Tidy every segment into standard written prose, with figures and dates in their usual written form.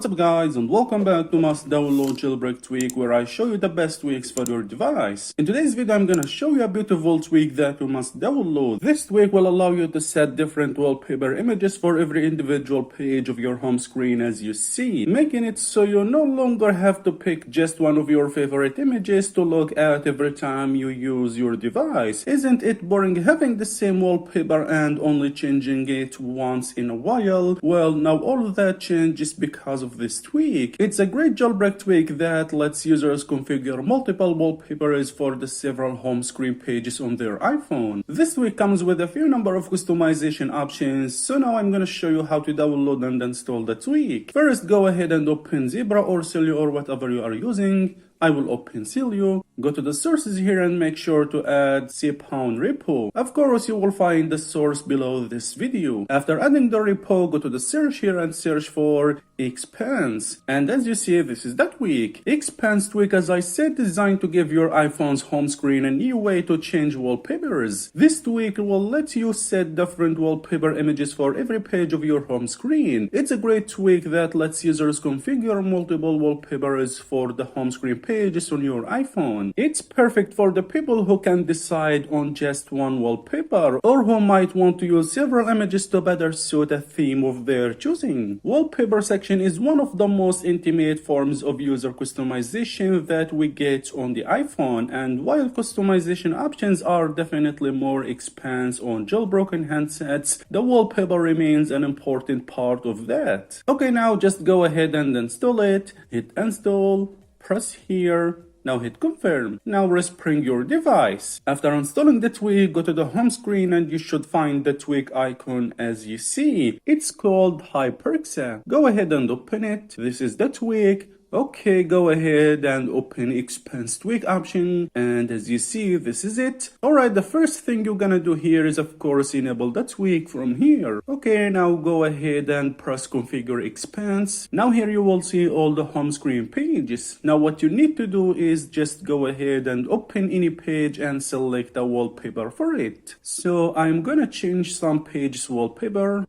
What's up guys, and welcome back to Must Download Jailbreak tweak, where I show you the best tweaks for your device. In today's video I'm gonna show you a beautiful tweak that you must download. This tweak will allow you to set different wallpaper images for every individual page of your home screen as you see, making it so you no longer have to pick just one of your favorite images to look at every time you use your device. Isn't it boring having the same wallpaper and only changing it once in a while? Well, now all of that changes because of this tweak. It's a great jailbreak tweak that lets users configure multiple wallpapers for the several home screen pages on their iPhone. This tweak comes with a few number of customization options, so now I'm gonna show you how to download and install the tweak. First, go ahead and open Zebra or Cydia or whatever you are using. I will open Cydia. Go to the sources here and make sure to add Cypwn repo. Of course, you will find the source below this video. After adding the repo, go to the search here and search for Exspanse. And as you see, this is the tweak. Exspanse tweak, as I said, designed to give your iPhone's home screen a new way to change wallpapers. This tweak will let you set different wallpaper images for every page of your home screen. It's a great tweak that lets users configure multiple wallpapers for the home screen pages on your iPhone. It's perfect for the people who can decide on just one wallpaper, or who might want to use several images to better suit a theme of their choosing. Wallpaper section is one of the most intimate forms of user customization that we get on the iPhone, and while customization options are definitely more expansive on jailbroken handsets, the wallpaper remains an important part of that. Okay, now just go ahead and install it. Hit install. Press here. Now hit confirm. Now respring your device. After installing the tweak, go to the home screen and you should find the tweak icon as you see. It's called Hyperxa. Go ahead and open it. This is the tweak. Okay, go ahead and open Expanse tweak option, and as you see, this is it. Alright, the first thing you're gonna do here is of course enable the tweak from here. Okay, now go ahead and press configure Expanse. Now here you will see all the home screen pages. Now what you need to do is just go ahead and open any page and select a wallpaper for it. So I'm gonna change some pages wallpaper.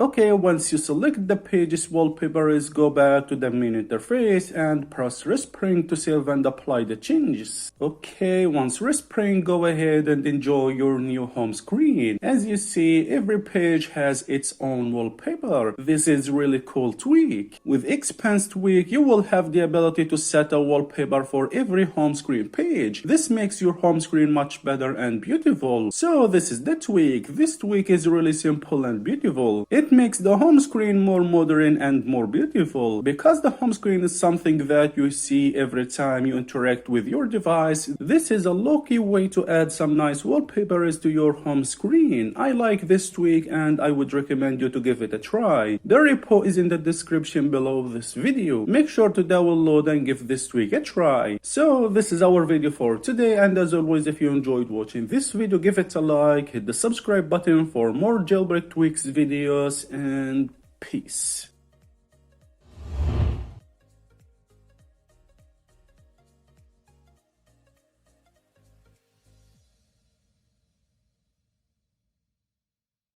Okay, once you select the page's wallpapers, go back to the main interface and press Respring to save and apply the changes. Okay, once Respring, go ahead and enjoy your new home screen. As you see, every page has its own wallpaper. This is really cool tweak. With Exspanse tweak, you will have the ability to set a wallpaper for every home screen page. This makes your home screen much better and beautiful. So this is the tweak. This tweak is really simple and beautiful. It makes the home screen more modern and more beautiful. Because the home screen is something that you see every time you interact with your device, this is a low-key way to add some nice wallpapers to your home screen. I like this tweak and I would recommend you to give it a try. The repo is in the description below this video. Make sure to download and give this tweak a try. So this is our video for today, and as always, if you enjoyed watching this video, give it a like, hit the subscribe button for more jailbreak tweaks videos, and peace.